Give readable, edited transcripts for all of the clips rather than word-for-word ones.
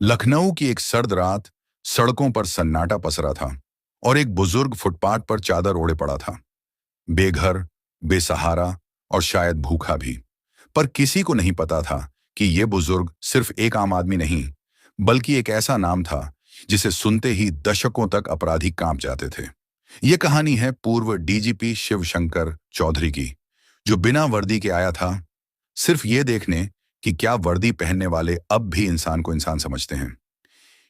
लखनऊ की एक सर्द रात। सड़कों पर सन्नाटा पसरा था और एक बुजुर्ग फुटपाथ पर चादर ओढ़े पड़ा था। बेघर, बेसहारा और शायद भूखा भी। पर किसी को नहीं पता था कि यह बुजुर्ग सिर्फ एक आम आदमी नहीं, बल्कि एक ऐसा नाम था जिसे सुनते ही दशकों तक अपराधी कांप जाते थे। यह कहानी है पूर्व डीजीपी शिवशंकर चौधरी की, जो बिना वर्दी के आया था, सिर्फ ये देखने कि क्या वर्दी पहनने वाले अब भी इंसान को इंसान समझते हैं।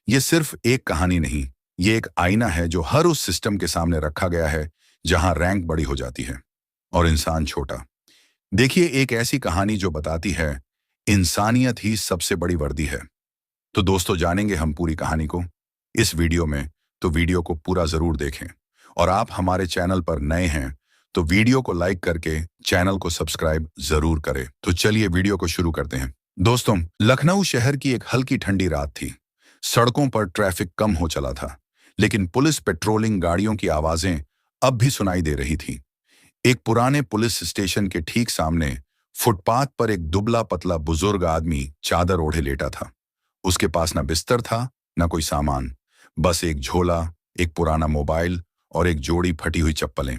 ये सिर्फ एक कहानी नहीं, ये एक आईना है जो हर उस सिस्टम के सामने रखा गया है जहां रैंक बड़ी हो जाती है और इंसान छोटा। देखिए, एक ऐसी कहानी जो बताती है इंसानियत ही सबसे बड़ी वर्दी है। तो दोस्तों, जानेंगे हम पूरी कहानी को इस वीडियो में, तो वीडियो को पूरा जरूर देखें। और आप हमारे चैनल पर नए हैं तो वीडियो को लाइक करके चैनल को सब्सक्राइब जरूर करें। तो चलिए वीडियो को शुरू करते हैं। दोस्तों, लखनऊ शहर की एक हल्की ठंडी रात थी। सड़कों पर ट्रैफिक कम हो चला था, लेकिन पुलिस पेट्रोलिंग गाड़ियों की आवाजें अब भी सुनाई दे रही थी। एक पुराने पुलिस स्टेशन के ठीक सामने फुटपाथ पर एक दुबला पतला बुजुर्ग आदमी चादर ओढ़े लेटा था। उसके पास न बिस्तर था, न कोई सामान, बस एक झोला, एक पुराना मोबाइल और एक जोड़ी फटी हुई चप्पलें।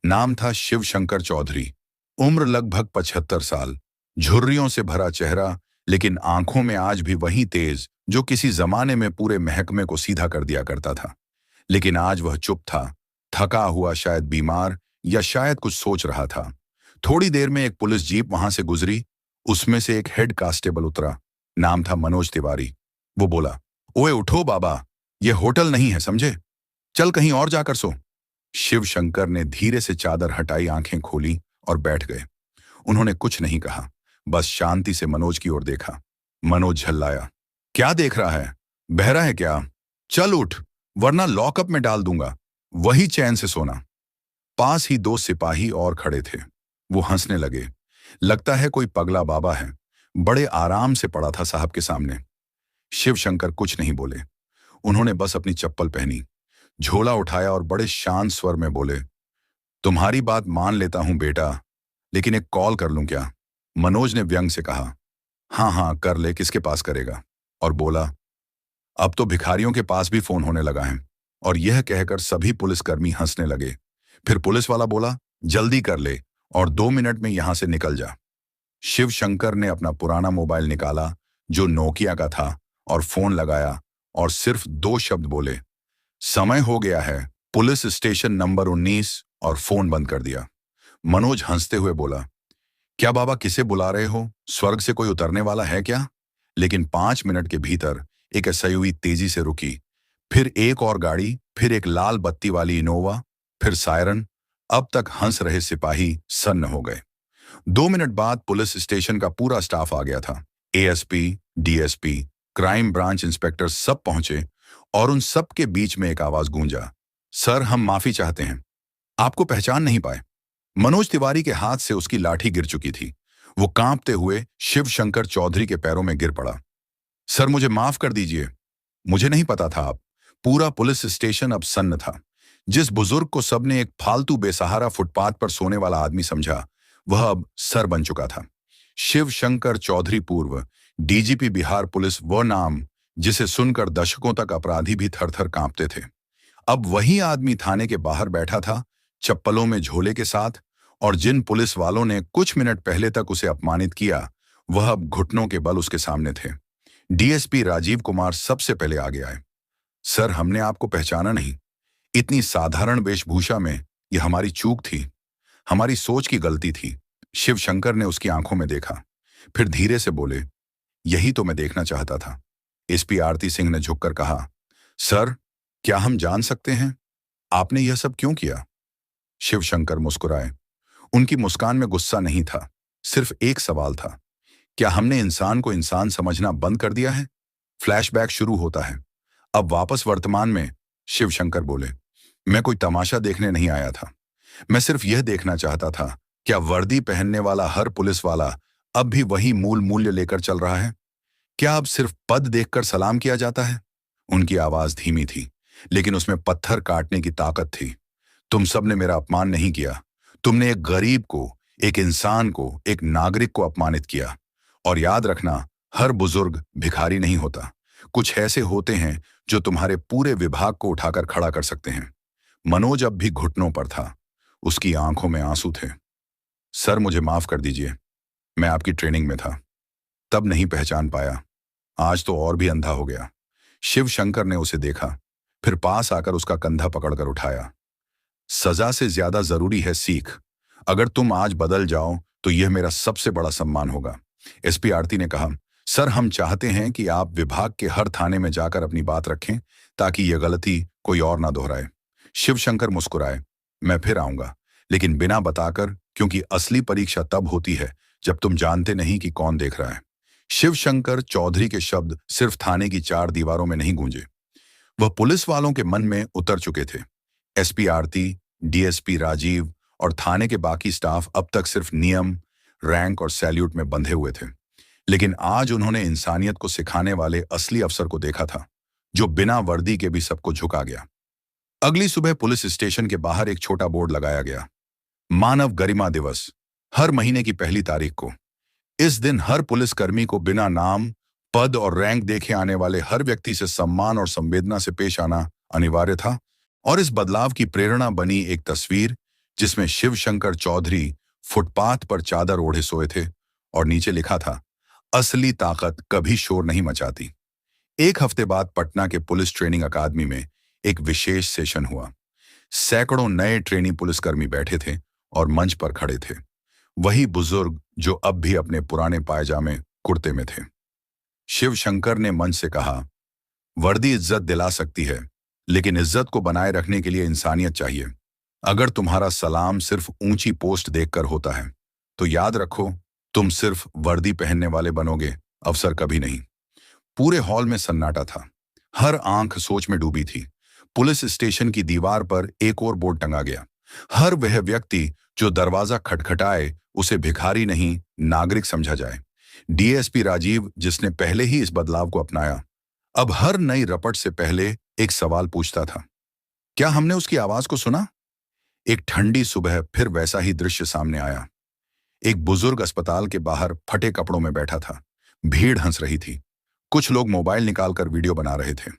नाम था शिवशंकर चौधरी। उम्र लगभग 75 साल। झुर्रियों से भरा चेहरा, लेकिन आंखों में आज भी वही तेज जो किसी जमाने में पूरे महकमे को सीधा कर दिया करता था। लेकिन आज वह चुप था, थका हुआ, शायद बीमार या शायद कुछ सोच रहा था। थोड़ी देर में एक पुलिस जीप वहां से गुजरी। उसमें से एक हेड कांस्टेबल उतरा। नाम था मनोज तिवारी। वो बोला, ओए उठो बाबा, यह होटल नहीं है, समझे? चल कहीं और जाकर सो। शिवशंकर ने धीरे से चादर हटाई, आंखें खोली और बैठ गए। उन्होंने कुछ नहीं कहा, बस शांति से मनोज की ओर देखा। मनोज झल्लाया, क्या देख रहा है? बहरा है क्या? चल उठ, वरना लॉकअप में डाल दूंगा। वही चैन से सोना। पास ही दो सिपाही और खड़े थे। वो हंसने लगे। लगता है कोई पगला बाबा है। बड़े आराम से पड़ा था साहब के सामने। शिवशंकर कुछ नहीं बोले। उन्होंने बस अपनी चप्पल पहनी, झोला उठाया और बड़े शांत स्वर में बोले, तुम्हारी बात मान लेता हूं बेटा, लेकिन एक कॉल कर लूं क्या? मनोज ने व्यंग से कहा। हाँ हाँ कर ले, किसके पास करेगा? और बोला, अब तो भिखारियों के पास भी फोन होने लगा है। और यह कहकर सभी पुलिसकर्मी हंसने लगे। फिर पुलिस वाला बोला, जल्दी कर ले और 2 मिनट में यहां से निकल जा। शिवशंकर ने अपना पुराना मोबाइल निकाला, जो नोकिया का था, और फोन लगाया और सिर्फ 2 शब्द बोले, समय हो गया है, पुलिस स्टेशन नंबर 19, और फोन बंद कर दिया। मनोज हंसते हुए बोला, क्या बाबा, किसे बुला रहे हो? स्वर्ग से कोई उतरने वाला है क्या? लेकिन 5 मिनट के भीतर एक एसयूवी तेजी से रुकी। फिर एक और गाड़ी, फिर एक लाल बत्ती वाली इनोवा, फिर सायरन। अब तक हंस रहे सिपाही सन्न हो गए। 2 मिनट बाद पुलिस स्टेशन का पूरा स्टाफ आ गया था। ASP, DSP, crime branch inspector सब पहुंचे और उन सब के बीच में एक आवाज गूंजा, सर, हम माफी चाहते हैं, आपको पहचान नहीं पाए। मनोज तिवारी के हाथ से उसकी लाठी गिर चुकी थी। वो कांपते हुए शिवशंकर चौधरी के पैरों में गिर पड़ा। सर, मुझे माफ कर दीजिए, मुझे नहीं पता था आप। पूरा पुलिस स्टेशन अब सन्न था। जिस बुजुर्ग को सबने एक फालतू बेसहारा फुटपाथ पर सोने वाला आदमी समझा, वह अब सर बन चुका था। शिवशंकर चौधरी, पूर्व डीजीपी बिहार पुलिस, वो नाम जिसे सुनकर दशकों तक अपराधी भी थर-थर कांपते थे। अब वही आदमी थाने के बाहर बैठा था, चप्पलों में झोले के साथ, और जिन पुलिस वालों ने कुछ मिनट पहले तक उसे अपमानित किया, वह अब घुटनों के बल उसके सामने थे। डीएसपी राजीव कुमार सबसे पहले आगे आए। सर, हमने आपको पहचाना नहीं। इतनी साधारण वेशभूषा में यह हमारी चूक थी, हमारी सोच की गलती थी। शिवशंकर ने उसकी आंखों में देखा, फिर धीरे से बोले, यही तो मैं देखना चाहता था। एसपी आरती सिंह ने झुककर कहा, सर, क्या हम जान सकते हैं आपने यह सब क्यों किया? शिवशंकर मुस्कुराए। उनकी मुस्कान में गुस्सा नहीं था, सिर्फ एक सवाल था, क्या हमने इंसान को इंसान समझना बंद कर दिया है? फ्लैशबैक शुरू होता है। अब वापस वर्तमान में। शिवशंकर बोले, मैं कोई तमाशा देखने नहीं आया था। मैं सिर्फ यह देखना चाहता था, क्या वर्दी पहनने वाला हर पुलिस वाला अब भी वही मूल मूल्य लेकर चल रहा है? क्या अब सिर्फ पद देखकर सलाम किया जाता है? उनकी आवाज धीमी थी, लेकिन उसमें पत्थर काटने की ताकत थी। तुम सबने मेरा अपमान नहीं किया। तुमने एक गरीब को, एक इंसान को, एक नागरिक को अपमानित किया। और याद रखना, हर बुजुर्ग भिखारी नहीं होता। कुछ ऐसे होते हैं जो तुम्हारे पूरे विभाग को उठाकर खड़ा कर सकते हैं। मनोज अब भी घुटनों पर था। उसकी आंखों में आंसू थे। सर, मुझे माफ कर दीजिए। मैं आपकी ट्रेनिंग में था, तब नहीं पहचान पाया। आज तो और भी अंधा हो गया। शिव शंकर ने उसे देखा, फिर पास आकर उसका कंधा पकड़कर उठाया। सजा से ज्यादा जरूरी है सीख। अगर तुम आज बदल जाओ तो यह मेरा सबसे बड़ा सम्मान होगा। एसपी आरती ने कहा, सर, हम चाहते हैं कि आप विभाग के हर थाने में जाकर अपनी बात रखें ताकि यह गलती कोई और ना दोहराए। शिवशंकर मुस्कुराए, मैं फिर आऊंगा, लेकिन बिना बताकर, क्योंकि असली परीक्षा तब होती है जब तुम जानते नहीं कि कौन देख रहा है। शिवशंकर चौधरी के शब्द सिर्फ थाने की चार दीवारों में नहीं गूंजे, वह पुलिस वालों के मन में उतर चुके थे। एसपी आरती, डीएसपी राजीव और थाने के बाकी स्टाफ अब तक सिर्फ नियम, रैंक और सैल्यूट में बंधे हुए थे, लेकिन आज उन्होंने इंसानियत को सिखाने वाले असली अफसर को देखा था, जो बिना वर्दी के भी सबको झुका गया। अगली सुबह पुलिस स्टेशन के बाहर एक छोटा बोर्ड लगाया गया, मानव गरिमा दिवस, हर महीने की पहली तारीख को। इस दिन हर पुलिसकर्मी को बिना नाम, पद और रैंक देखे आने वाले हर व्यक्ति से सम्मान और संवेदना से पेश आना अनिवार्य था। और इस बदलाव की प्रेरणा बनी एक तस्वीर जिसमें शिवशंकर चौधरी फुटपाथ पर चादर ओढ़े सोए थे और नीचे लिखा था, असली ताकत कभी शोर नहीं मचाती। एक हफ्ते बाद पटना के पुलिस ट्रेनिंग अकादमी में एक विशेष सेशन हुआ। सैकड़ों नए ट्रेनी पुलिसकर्मी बैठे थे और मंच पर खड़े थे, वही बुजुर्ग जो अब भी अपने पुराने पायजामे कुर्ते में थे। शिवशंकर ने मंच से कहा, वर्दी इज्जत दिला सकती है, लेकिन इज्जत को बनाए रखने के लिए इंसानियत चाहिए। अगर तुम्हारा सलाम सिर्फ ऊंची पोस्ट देखकर होता है तो याद रखो, तुम सिर्फ वर्दी पहनने वाले बनोगे, अफसर कभी नहीं। पूरे हॉल में सन्नाटा था। हर आंख सोच में डूबी थी। पुलिस स्टेशन की दीवार पर एक और बोर्ड टंगा गया, हर वह व्यक्ति जो दरवाजा खटखटाए उसे भिखारी नहीं, नागरिक समझा जाए। डीएसपी राजीव, जिसने पहले ही इस बदलाव को अपनाया, अब हर नई रपट से पहले एक सवाल पूछता था, क्या हमने उसकी आवाज को सुना? एक ठंडी सुबह फिर वैसा ही दृश्य सामने आया। एक बुजुर्ग अस्पताल के बाहर फटे कपड़ों में बैठा था। भीड़ हंस रही थी। कुछ लोग मोबाइल निकालकर वीडियो बना रहे थे।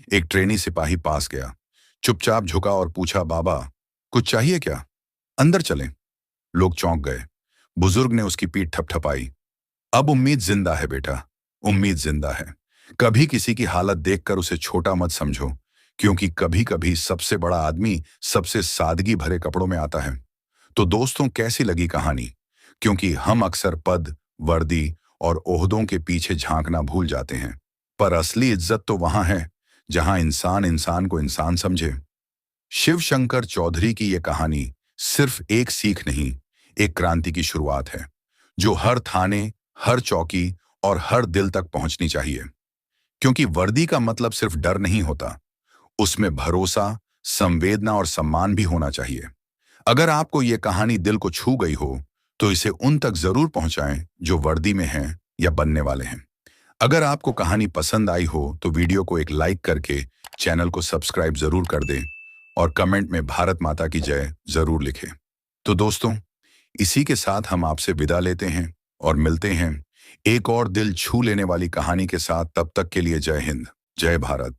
एक ट्रेनी सिपाही पास गया, चुपचाप झुका और पूछा, बाबा, कुछ चाहिए क्या? अंदर चलें। लोग चौंक गए। बुजुर्ग ने उसकी पीठ थपथपाई। अब उम्मीद जिंदा है बेटा, उम्मीद जिंदा है। कभी किसी की हालत देखकर उसे छोटा मत समझो, क्योंकि कभी कभी सबसे बड़ा आदमी सबसे सादगी भरे कपड़ों में आता है। तो दोस्तों, कैसी लगी कहानी? क्योंकि हम अक्सर पद, वर्दी और ओहदों के पीछे झांकना भूल जाते हैं, पर असली इज्जत तो वहां है जहां इंसान इंसान को इंसान समझे। शिवशंकर चौधरी की यह कहानी सिर्फ एक सीख नहीं, एक क्रांति की शुरुआत है, जो हर थाने, हर चौकी और हर दिल तक पहुंचनी चाहिए। क्योंकि वर्दी का मतलब सिर्फ डर नहीं होता, उसमें भरोसा, संवेदना और सम्मान भी होना चाहिए। अगर आपको यह कहानी दिल को छू गई हो तो इसे उन तक जरूर पहुंचाएं जो वर्दी में हैं या बनने वाले हैं। अगर आपको कहानी पसंद आई हो तो वीडियो को एक लाइक करके चैनल को सब्सक्राइब जरूर कर दें और कमेंट में भारत माता की जय जरूर लिखें। तो दोस्तों, इसी के साथ हम आपसे विदा लेते हैं और मिलते हैं एक और दिल छू लेने वाली कहानी के साथ। तब तक के लिए जय हिंद, जय भारत।